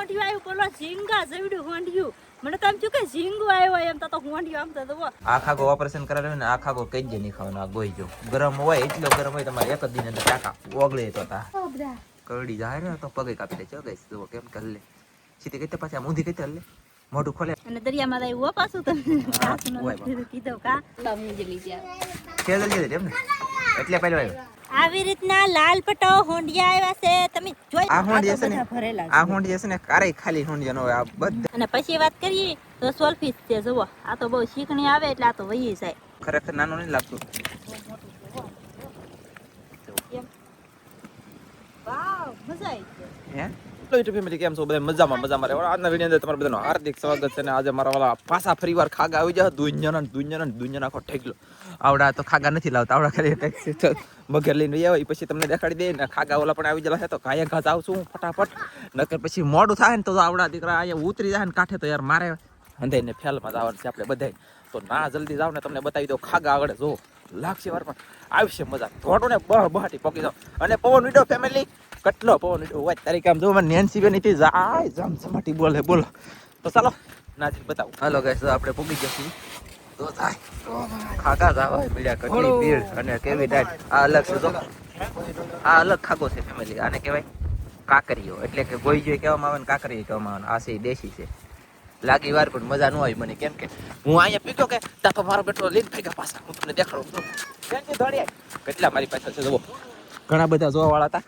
હોંડિયું આવ્યું પેલો ઝીંગા જેવડું હોંડિયું મને તો આમ થયું કે ઝીંગું આવ્યો એમ તો હોંડિયું આમ તો આ ખાગો ઓપરેશન કરાવ્યું ને આ ખાગો કઈ જ નહીં ખાવાનો આ ગોઈ જો ગરમ હોય એટલો ગરમ હોય તમારે એક જ દિન અંદર ટાકા ઓગળે તો તા કરડી જાય ને તો પગે કાપી દે ચો ગઈશ જો કેમ કર લે સીધી કઈ પાછી આમ ઊંધી કઈ લે મોઢું ખોલે અને દરિયામાં આવ્યું પાછું તમે કીધું કા મુંજલી ખેલ લે એમ ને એટલે પહેલો આવ્યો આવી રીતના લાલ પટો હોંડિયા આવ્યા છે તમે જોઈ આ હોંડિયા છે ને ભરેલા આ હોંડિયા છે ને કારે ખાલી હોંડિયા નો હોય આ બધા અને પછી વાત કરીએ તો સોલ્ફિશ છે જુઓ આ તો બહુ શીખણી આવે એટલે આ તો વહી જાય ખરેખર નાનો નહીં લાગતું વાવ મજા આવી હે યુટ્યુબ ફેમિલી કેમ છો બધા મજામાં રહો આજના વિડિયો અંદર તમારું બધાનું હાર્દિક સ્વાગત છે અને આજે મારા વાલા પાછા ફરીવાર ખાગા આવી જાય દુનિયાનો આખો ઠેકલો આવડા તો ખાગા નથી લાવતા આવડા ખાલી મગર લઈને આવ્યા પછી તમને દેખાડી દે ને ખાગા ઓલા પણ આવી જલા છે તો ગાયા ઘાસ આવશું ફટાફટ નકર પછી મોડું થાય ને તો આવડા દીકરા અહીંયા ઉતરી જાય ને કાંઠે તો યાર મારે હંધાઈને ફેલમાં જવાનું છે આપણે બધાય તો ના જલ્દી જાવ ને તમને બતાવી દો ખાગા આગળ જો લાગશે વારમાં આવશે મજા થોડું ને બહાટી પકી જાવ અને પવન વિડો ફેમિલી કેટલો પવન વિડો હોય તારીખ આમ જો મને નેન્સી બેન થી જાય જમ સમાટી બોલો તો ચાલો નાજી બતાવું હાલો ગાઈસ આપણે પૂગી જશું તો થાય ખાગા જાવ બીજા કેટલી ભીડ અને કેવી ડાટ આ અલગ છે જો આ અલગ ખાગો છે ફેમિલી આને કહેવાય કાકરીઓ એટલે કે ગોઈ જોઈ કહેવામાં આવે ને કાકરી કહેવામાં આવે આ છે દેશી છે લાગી વાર પણ મજા ન આવી મને કેમ કે હું અહીંયા પીતો કે તાતો મારો બેટો લઈને ભેગા પાછા હું તમને દેખાડું કેટલા મારી પાસે છે જુઓ ઘણા બધા જોવા વાળા હતા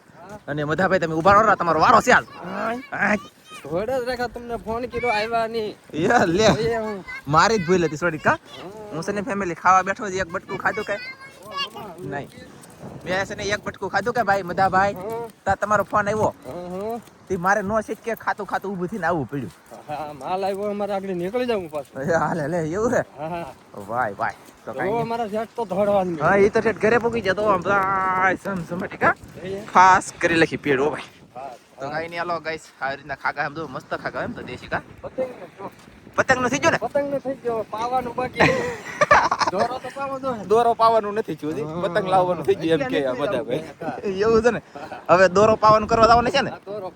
અને મધાભાઈ તમે ઉભા રહો તમારો વારો છે આજ થોડા જ રેખા તમને ફોન કર્યો આવ્યા ની યાર લે મારી જ ભૂલ હતી સોરી કા હું છે ને ફેમિલી ખાવા બેઠો એક બટકું ખાધું કે નહીં મેં છે ને એક બટકું ખાધું કે ભાઈ મધાભાઈ તા તમારો ફોન આવ્યો તે મારે નો શીખ કે ખાતું ઊભું થઈને આવવું પડ્યું હા માલ આવ્યો અમારે આગળ નીકળી જાવ પાછું હાલે લે એવું છે વાય તો કાઈ અમારા સેટ તો ધોડવાનું હા એ તો ઠેઠ ઘરે પૂગી જતો આમ ભાઈ સમસમાટી કા ફાસ કરી લખી પેડ ઓ ભાઈ તો કાઈ નહીં હાલો ગાઈસ આ રીતના ખાગા એમ તો મસ્ત ખાગા એમ તો દેશી કા પતંગ નો થઈ ગયો ને પતંગ નો થઈ ગયો પાવાનું બાકી દોરો તો પાવો દો દોરો પાવાનું નથી થયું પતંગ લાવવાનું થઈ ગયું એમ કે બધા ભાઈ એવું છે ને હવે દોરો પાવાનું કરવા જવાનું છે ને દોરો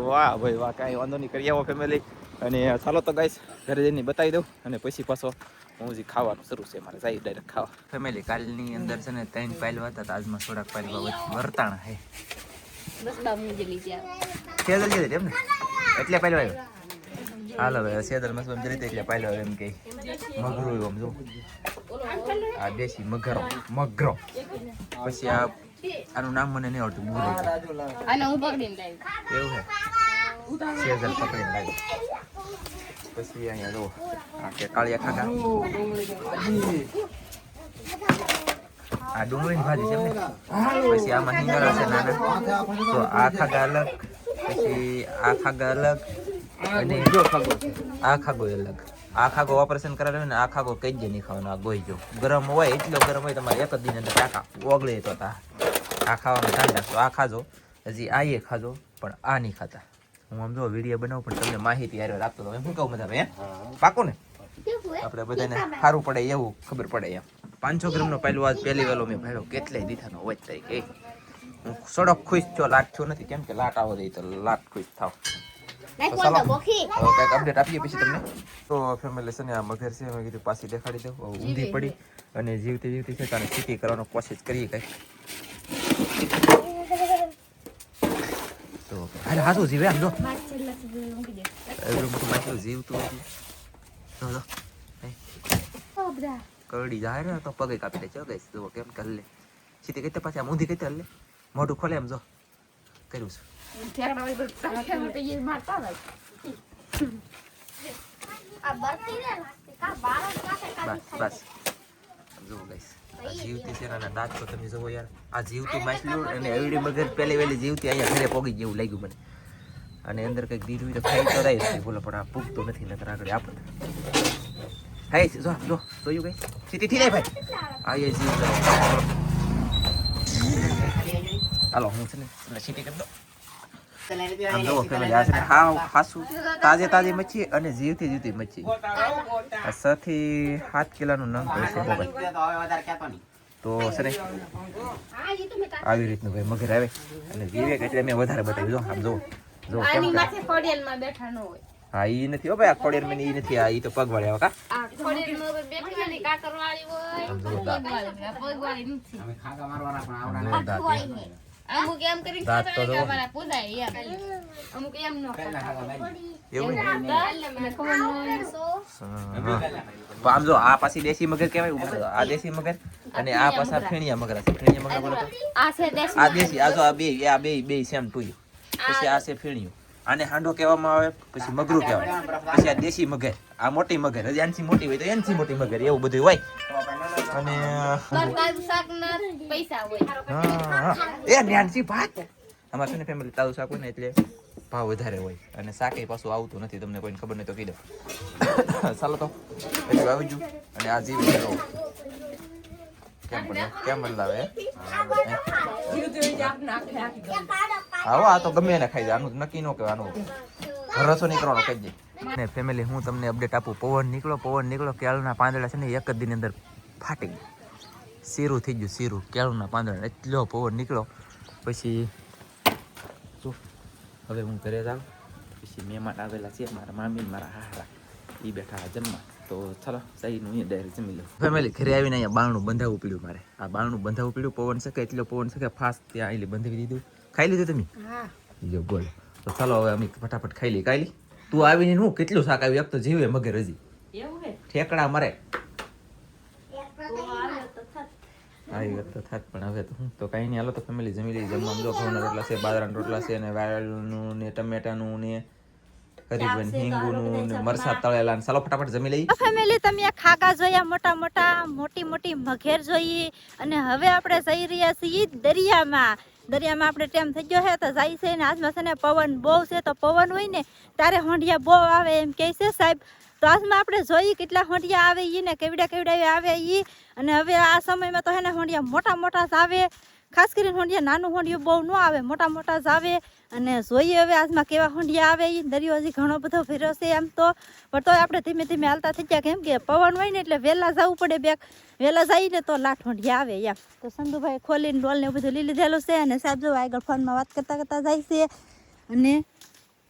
વાહ ભાઈ વાહ કાંઈ વાંધો નહીં કરી આવો ફેમિલી અને ચાલો તો ગાઈસ ઘરે જઈને બતાવી દઉં અને પછી પાછો હું જે ખાવાનું શરૂ છે મારે જાય ડાયરેક્ટ ખાવા ફેમિલી કાલની અંદર છે ને 3 પાયલ હતા તો આજમાં થોડાક પાયલ વર્તાણા હે બસ બા મુંજલી ખેલ લે એમ ને એટલે પાયલ આવ્યો હાલો ભાઈ સેદર મસમ જરીતે એટલે પાયલ આવ્યો એમ કે મગરો આમ જો આ દેશી મગરો પછી આ આનું નામ મને નહીં આવડતું ભૂલે આને હું પકડીને લાવી એવું છે સેદર પકડીને લાવી પછી અહીંયા જો આ કે કાળિયા ખાગા આ ડુંગળીની ભાજી છે ને પછી આમાં હિંગરા છે નાના તો આ ખાગા અલગ પછી આ ખાગા અલગ અને આ ખાગો અલગ આ ખાગો ઓપરેશન કરાવ્યું ને આ ખાગો કઈ જ નહીં ખાવાનો આ ગોઈ જો ગરમ હોય એટલો ગરમ હોય તમારે એક જ દિન અંદર ટાકા ઓગળે તો તા આ ખાવાનું ધ્યાન રાખજો આ ખાજો હજી આ એ ખાજો પણ આ નહીં ખાતા હું આમ જો વિડીયો બનાવું પણ તમને માહિતી યાર રાખતો તો શું કહું મજા હે પાકો ને આપણે બધાને સારું પડે એવું ખબર પડે એમ 500 ગ્રામનો પહેલો આજ પહેલી વેલો મેં ભાડ્યો કેટલાય દીધાનો હોય તરીકે હું સડક ખુશ છો લાટ થયો નથી કેમ કે લાટ આવો દઈ તો લાટ ખુશ થાવ તો ચાલો કંઈક અપડેટ આપીએ પછી તમને તો ફેમિલી છે ને આ મગર છે મેં કીધું પાછી દેખાડી દઉં ઊંધી પડી અને જીવતી છે તારે સ્થિતિ કરવાનો કોશિશ કરીએ કંઈક તો અરે હાસુ જીવે આમ જો એવડું મોટું માછલું જીવતું હતું કરડી જાય ને તો પગે કાપી દે ચો ગઈશ જો કેમ કર લે સીધી કઈ પાછી આમ ઊંધી કઈ લે મોઢું ખોલે એમ જો કર્યું છે બસ જો ગઈશ જીવતી છે ને દાંત તો તમે જોવો યાર આ જીવતું માછલું અને એવડી મગર પહેલી વેલી જીવતી અહીંયા ઘરે પોગી જેવું લાગ્યું મને અને અંદર કંઈક દીધું તો ખાઈ તો રહી બોલો પણ આ પૂગતું નથી નકર આગળ આપણે હાય જો જોયું ગઈ સીધી થી નહીં ભાઈ આ એ જીવ હાલો હું છે ને સીટી કરી દો આમ જો ફેમિલી આ છે ને ખાસું તાજી મચ્છી અને જીવતી મચ્છી આ 6 થી 7 કિલોનું નંગ હોય છે ભાઈ તો છે ને આવી રીતનું ભાઈ મગર આવે અને વિવેક એટલે મેં વધારે બતાવ્યું જો આમ જો જો કેમ આની કરે. માથે ખોડિયાલમાં બેઠા ન હોય. હા ઈ નથી હો ભાઈ, આ ખોડિયાર મેં ઈ નથી, આ ઈ તો પગવાળી આવે કા. આ ખોડિયાલમાં બેઠી કાકરવાળી હોય, આમ જોરદાર. પગવાળી નથી. અમે ખાગા મારવાના પણ આવડા જોરદાર. અમુક એમ કરીને દાંત ખાતા તો હોય કે જુઓ. અમારા પૂજાય એમ. અમુક એમ ન ખાતા. ખાગા લાગી. એવું ને? મને ખબર ન હોય. તો આમ જો આ પાછી દેશી મગર કહેવાય ઉપર, આ દેશી મગર અને આ પાછા ફેણિયા મગર છે. ફેણિયા મગર બોલો તો આ છે દેશી આ દેશી, આ જો આ બે સેમ ટુ. પછી આ છે ફેણિયું, આને હાંડો કહેવામાં આવે, પછી મગરું કહેવાય, પછી આ દેશી મગર, આ મોટી મગર, હજી આનથી મોટી હોય તો એનથી મોટી મગર, એવું બધું હોય. અને તારું શાક ના પૈસા હોય. એ ન્યાનસી ભાત અમાર છે ને ફેમિલી તારું શાક હોય ને એટલે ભાવ વધારે હોય, અને શાકે પાછું આવતું નથી, તમને કોઈને ખબર નહીં તો કહી દો. ચાલો તો એટલું આવી ગયું. અને આ જીવ કેમ બદલાવે આવો, આ તો ગમે એને ખાઈ જાય, આનું નક્કી ન કહેવાય, આનું રસો નીકળવાનો કહી દે. ને ફેમિલી હું તમને અપડેટ આપું, પવન નીકળો કેળના પાંદડા છે ને એક જ દિન અંદર ફાટી ગયું, શીરું થઈ ગયું, શીરું કેળના પાંદડા, એટલો પવન નીકળો. પછી જો હવે હું ઘરે જાઉં, પછી મહેમાન આવેલા છે મારા મામી મારા હારા, એ બેઠા જમવા, તો ચાલો સહીનું અહીંયા ડાયરેક્ટ જમી લો. ફેમિલી ઘરે આવીને અહીંયા બારણું બંધાવવું પડ્યું મારે, આ બારણું બંધાવવું પડ્યું, પવન શકે એટલો પવન શકે ફાસ્ટ, ત્યાં આઈલી બંધાવી દીધું. ખાઈ લીધું તમે? હા. જો બોલ, તો ચાલો હવે અમે ફટાફટ ખાઈ લઈ. કાઈ તું આવીને હું કેટલું શાક આવ્યું, એક તો જીવે મગર હજી એવું હે ઠેકડા મરે. તો આવે તો થાત. આવી વાત તો થાત, પણ હવે તો હું તો કાંઈ નહીં. હાલો તો ફેમિલી જમી લઈ. જમવામાં જો ઘઉંના રોટલા છે, બાજરાના રોટલા છે, ને વાળનું ને ટમેટાનું ને કરીબન હિંગુનું ને મરસા તળેલા ને. ચાલો ફટાફટ જમી લઈ. ફેમિલી તમે આ ખાગા જોયા, મોટી મોટી મઘેર જોઈ, અને હવે આપણે જઈ રહ્યા છીએ દરિયામાં આપણે ટાઈમ થઈ ગયો છે તો જાય છે ને. આજમાં છે ને પવન બહુ છે, તો પવન હોય ને ત્યારે હોંડિયા બહુ આવે એમ કહે છે સાહેબ. તો આજમાં આપણે જોઈએ કેટલા હોંડિયા આવે ઈ ને કેવડા આવે ઈ. અને હવે આ સમયમાં તો હે ને હોંડિયા મોટા જ આવે, ખાસ કરીને હોંડિયા નાનું હોંડિયું બહુ ન આવે, મોટા જ આવે. અને જોઈએ હવે આજમાં કેવા હોંડિયા આવે ઈ. દરિયો હજી ઘણો બધો ફેર્યો છે એમ તો, પણ તોય આપણે ધીમે ધીમે હાલતા થઈ ગયા, કેમ કે પવન હોય ને એટલે વહેલા જવું પડે, વહેલા જઈને તો લાઠ હોંડિયા આવે એમ. તો સંધુભાઈ ખોલીને ડોલ ને બધું લઈ લીધેલું છે, અને સાહેબ જો આગળ ફોનમાં વાત કરતા જાય છે, અને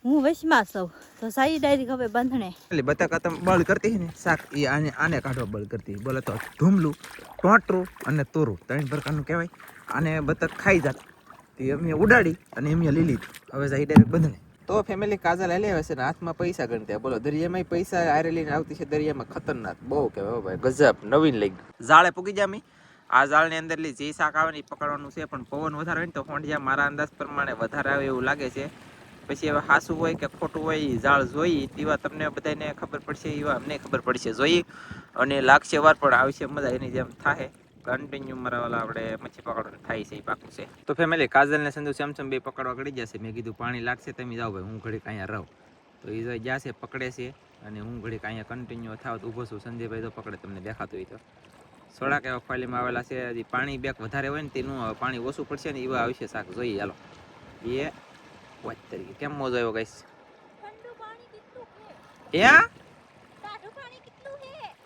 હું વશમાં સૌ તો સાઈ ડાયરી હવે બંધણે એટલે બતાકા તમે બળ કરતી ને શાક, એ આને કાઢવા બળ કરતી. બોલે તો ઢૂમલું, ટોટરું અને તોરું, 3 પ્રકારનું કહેવાય. આને બતક ખાઈ જાત, તે એમને ઉડાડી અને એમને લીલી. હવે સાઈ ડાયરેક્ટ બંધણે. તો ફેમિલી કાજલ હાલે આવે છે ને હાથમાં પૈસા ગણતા. બોલો દરિયામાં પૈસા આરે લઈને આવતી છે, દરિયામાં ખતરનાક બહુ કહેવાય ભાઈ, ગજબ નવીન લઈ ગયું. ઝાડે પૂગી જા મી, આ ઝાડની અંદર જે શાક આવે ને એ પકડવાનું છે, પણ પવન વધારે હોય ને તો હોંડિયા મારા અંદાજ પ્રમાણે વધારે આવે એવું લાગે છે. પછી હવે હાસું હોય કે ખોટું હોય, ઝાડ જોઈ તેવા તમને બધાને ખબર પડશે, એવા અમને ખબર પડશે જોઈ, અને લાગશે વાર પણ આવશે મજા એની જેમ થાય. કન્ટિન્યુ મારા વાલા આપણે મચ્છી પકડવાનું થાય છે, એ પાકું છે. તો ફેમિલી કાજલ ને સંધુ સેમસમ બે પકડવા ગળી જશે. મેં કીધું પાણી લાગશે તમે જાઓ ભાઈ, હું ઘડીક અહીંયા રહું. તો એ જશે પકડે છે, અને હું ઘડીક અહીંયા કન્ટિન્યુ થાવ તો ઊભો છું. સંજયભાઈ તો પકડે, તમને દેખાતું હોય તો. સોડા કેવા ફાલીમાં આવેલા છે, હજી પાણી બેક વધારે હોય ને તેનું પાણી ઓછું પડશે ને એવા આવશે શાક. જોઈએ હાલો એ વાત તરીકે કેમ મોજો આવ્યો ગાઈસ.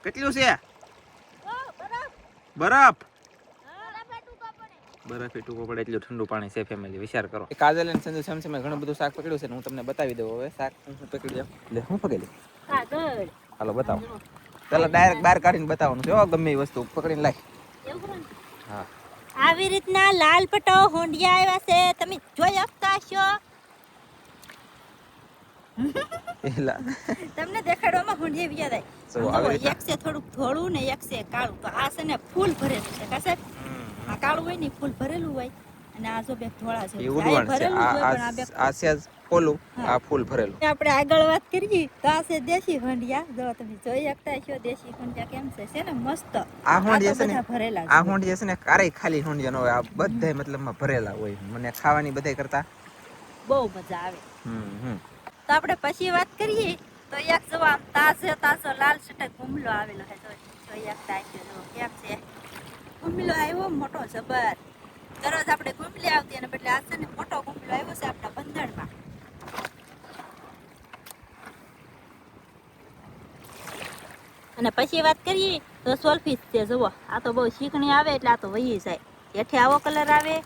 કેટલું છે બરફ? બરફ ટૂંકો પડે એટલું ઠંડુ પાણી છે ફેમિલી, વિચાર કરો. કાજલ અને સંજુ સેમસમે ઘણું બધું શાક પકડ્યું છે ને હું તમને બતાવી દઉં. હવે શાક હું પકડી દઉં એટલે હું પકડી કાગળ હાલો બતાવો. પેલા ડાયરેક્ટ બહાર કાઢીને બતાવવાનું છે, ગમે એ વસ્તુ પકડીને લાય. હા આવી રીતના લાલ પટો હોંડિયા આવ્યા છે, તમે જોઈ શકતા છો. એલા તમને દેખાડવામાં હોંડિયા વ્યા થાય. So, આવી રીતના એક છે થોડુંક ધોળું ને એક છે કાળું. તો આ છે ને ફૂલ ભરેલું છે કા સાહેબ. આ કાળું હોય ને ફૂલ ભરેલું હોય, અને આ જો બે ધોળા છે એ ઉડવાણ છે. આ સેજ પોલું, આ ફૂલ ભરેલું. આપણે આગળ વાત કરીએ તો આ છે દેશી હોંડિયા. જો તમે જોઈ શકતા છો દેશી હોંડિયા કેમ છે ને મસ્ત. આ હોંડિયા છે ને, ભરેલા આ હોંડિયા છે ને કારે ખાલી હોંડિયા ન હોય, આ બધાય મતલબમાં ભરેલા હોય. મને ખાવાની બધાય કરતા બહુ મજા આવે. તો આપણે પછી વાત કરીએ તો એક જવા તાજો લાલ સટક ગુમલો આવેલો છે. જોઈ શકતા છો કેમ છે ગુમલો આવ્યો મોટો જબર. દરરોજ આપણે ગુમલી આવતી અને બદલે આ છે ને મોટો ગુમલો આવ્યો છે આપણા બંધણમાં. અને પછી વાત કરીએ તો સોલફિશ છે. જુઓ આ તો બહુ શીખણી આવે એટલે આ તો વહી જાય. હેઠે આવો કલર આવે,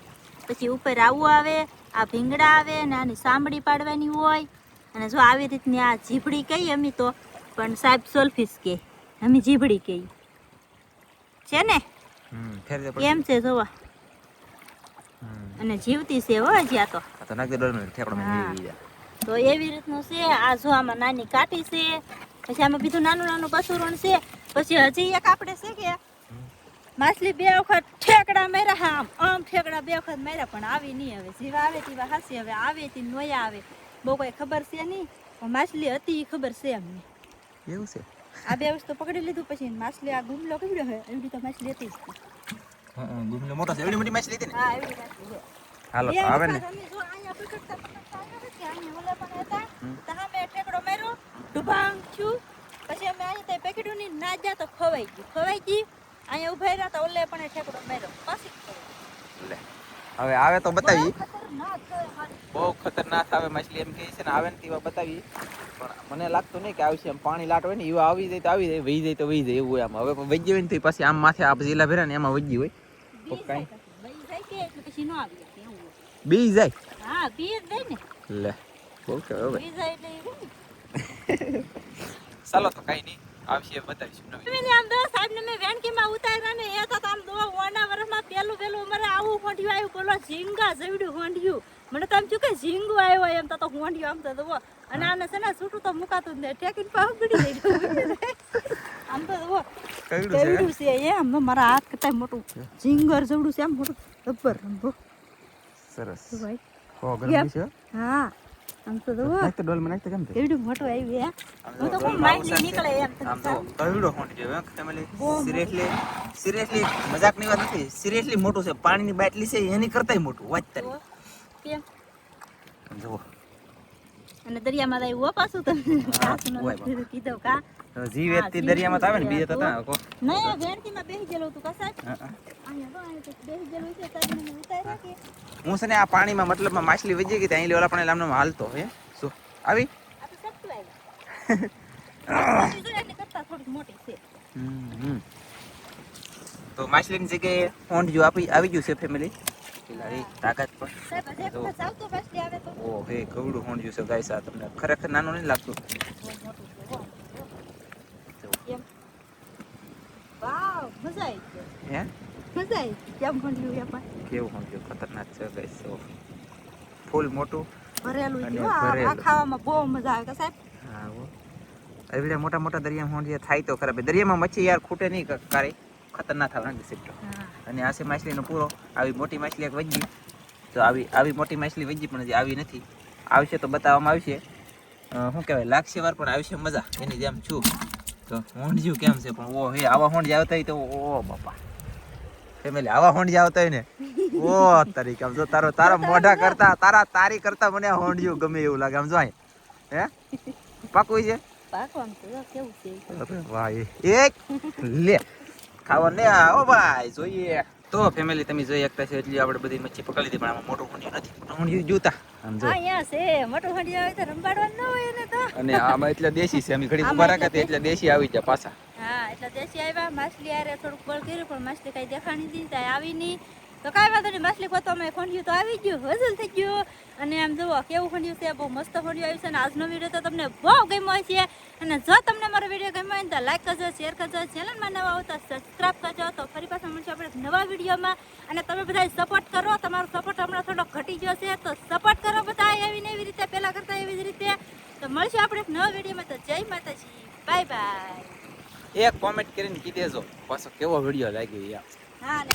પછી ઉપર આવું આવે, આ ભીંગડા આવે ને આની સાંભળી પાડવાની હોય અને જો આવી રીતની આ જીભડી કહીએ અમે તો પણ સાહેબ સોલ્ફિસ કે અમે જીભડી કહીએ છે ને કેમ છે જોવા અને જીવતી છે હો જ્યાં તો નાખ દે ડોલમાં ઠેકડો હા. મેં જી તો એવી રીતનું છે આ જો આમાં નાની કાટી છે પછી આમાં બીજું નાનું નાનું બસુરણ છે પછી હજી એક આપણે છે કે માછલી 2 વખત ઠેકડા માર્યા આમ ઠેકડા 2 વખત માર્યા પણ આવી નહીં હવે જીવા આવે તેવા હાસી હવે આવે તી નોયા આવે બહુ કોઈ ખબર છે નહીં પણ માછલી હતી ઈ ખબર છે અમને એવું છે આ 2 વસ્તુ પકડી લીધું પછી માછલી આ ગુમલો કીડ્યો હોય એવી તો માછલી હતી જ. ગુમલો મોટો છે એવડી મોટી માછલી હતી ને હા એવી માછલી છે. હાલો બે આવે ને વખત અમે જો અહીંયા પકડતા આવ્યા નથી, અહીંયા ઓલા પણ હતા તો સામે ઠેકડો માર્યો ડુબાંગ છું પછી અમે અહીંયા ત્યાં પકડ્યું નહીં ના જા તો ખવાઈ ગઈ અહીંયા ઉભા રહ્યા તો ઓલે પણ ઠેકડો માર્યો પાછી ખવાઈ લે હવે આવે તો બતાવી ગઈ. ખતરનાક છે મારી. બહુ ખતરનાક આવે માછલી એમ કહે છે ને આવે ને તેવા બતાવી પણ મને લાગતું નહીં કે આવશે એમ પાણી લાટ હોય ને એવા આવી જાય તો આવી જાય વહી જાય તો વહી જાય એવું હોય આમ હવે વહી જાય ને તો પછી આમ માથે આ જીલા ભેરા ને એમાં વહી હોય તો બી કાંઈ જાય કે એટલે પછી ન આવી શકે એવું હોય. બી જાય હા બી જ જાય ને લે બહુ કહેવાય બી જાય એટલે એવું ને. ચાલો તો કઈ નહીં આવશે એ બતાવીશું નવી મેં આમ દો સાહેબ ને મેં વેણકીમાં ઉતાર્યા ને એ તો આમ દો ઓના વર્ષમાં પેલું અમારે આવું હોંડિયું આવ્યું બોલો ઝીંગા જેવડું હોંડિયું મને તો એમ થયું કે ઝીંગું આવ્યો એમ તો હોંડિયું આમ તો જુઓ અને આને છે ને છૂટું તો મુકાતું જ નહીં ઠેકીને પાવ પડી જાય આમ તો જુઓ કેવડું છે એમ મારા હાથ કરતા મોટું ઝીંગર જેવડું છે આમ મોટું રબર રંભો સરસ ભાઈ હો ગરમ છે હા આમ તો જુઓ નાખ તો ડોલ માં નાખ તો કેમ કેવડું મોટું આવ્યું હે હું તો કોઈ માઇન્ડ નીકળે એમ આમ તો કવડો હોંડી જેવો ફેમિલી સિરિયસલી મજાક ની વાત નથી સિરિયસલી મોટું છે પાણીની બાટલી છે એની કરતાય મોટું વાત તારી કેમ જુઓ અને દરિયામાં જાય ઉભા પાછું તમે પાછું નથી કીધું કા જીવ એથી દરિયામાં તો આવે ને બીજે તો તા કો નહીં વેણકીમાં બેસી ગયેલું હતું કા સાહેબ અહીંયા તો અહીંયા તો બેસી ગયેલું છે સાહેબ મને ઉતાર્યા કે હું છે ને આ પાણીમાં મતલબમાં માછલી વજી ગઈ ત્યાં ઓલા પણ લામનો હાલતો હે શું આવી આ તો સટતું આવ્યું એની કરતા થોડી મોટી છે તો માછલીની જગ્યાએ હોંડ જો આવી ગયું છે ફેમિલી પેલા તાકાત પર સાહેબ હજી એક વખત આવતો પાછલી આવે તો ઓ હે કવડું હોંડ જો છે ગાઈસ આ તમને ખરેખર નાનું નહીં લાગતું બહુ મોટું છે કેમ વાવ મજા આવી ગઈ હે મજા આવી ગઈ કેમ ખંડ્યું એ પણ કેવું હોંડ જો ખતરનાક છે ગાઈસ ફૂલ મોટું ભરેલું અને છે આ ભરેલું. ખાવામાં બહુ મજા આવે કા સાહેબ હા હો એવડે મોટા મોટા દરિયામાં હોંડ જે થાય તો ખરાબ દરિયામાં મચ્છી યાર ખૂટે નહીં કારે ખતરનાક થવા નાખી શકતો હા અને આ છે માછલીનો પૂરો આવી મોટી માછલી એક વજી તો આવી મોટી માછલી વજી પણ હજી આવી નથી આવશે તો બતાવવામાં આવશે શું કહેવાય લાગશે વાર પણ આવશે મજા એની જેમ છું તો હોંડિયું કેમ છે પણ ઓ હે આવા હોંડ આવતા હોય તો ઓ બાપા ફેમિલી આવા હોંડ આવતા હોય ને ઓ તારીખ આમ જો તારા મોઢા કરતા તારી કરતા મને હોંડિયું ગમે એવું લાગે આમ જો અહીં હે પાકું છે પાકવાનું તો કેવું છે વાહ એક લે ખાવા ને આવો ભાઈ જોઈએ તો ફેમિલી તમે જોઈ શકતા છો એટલી આપણે બધી મચ્છી પકડી લીધી પણ આમાં મોટું હોંડિયું નથી હોંડિયું જોતા આમ જો હા અહીંયા છે મોટું હંડી આવે તો રંબાડવાનું ન હોય એને તો અને આમાં એટલે દેશી છે અમે ઘડી આમાં ઉભા રાખ્યા એટલે દેશી આવી ગયા પાછા હા એટલે દેશી આવ્યા માછલી આરે થોડુંક બળ કર્યું પણ માછલી કઈ દેખાણી નહીં ત્યાં આવી નહીં તો કાંઈ વાંધો નહીં માછલી ખોતવામાં ખોંડ્યું તો આવી ગયું વસૂલ થઈ ગયું અને આમ જુઓ કેવું ખોંડ્યું છે બહુ મસ્ત ખોંડ્યું આવ્યું છે અને આજનો વિડીયો તો તમને બહુ ગમ્યો છે અને જો તમને મારો વિડીયો ગમ્યો હોય ને તો લાઈક કરજો શેર કરજો ચેનલમાં નવા આવતા સબસ્ક્રાઇબ કરજો તો ફરી પાછા મળશું આપણે એક નવા વિડીયોમાં અને તમે બધા સપોર્ટ કરો તમારો સપોર્ટ હમણાં થોડો ઘટી ગયો છે તો સપોર્ટ કરો બધા એવી ને એવી રીતે પહેલાં કરતા એવી જ રીતે તો મળશું આપણે એક નવા વિડીયોમાં તો જય માતાજી બાય બાય એક કોમેન્ટ કરીને કીધી દેજો પાછો કેવો વિડીયો લાગ્યો યાર હા ને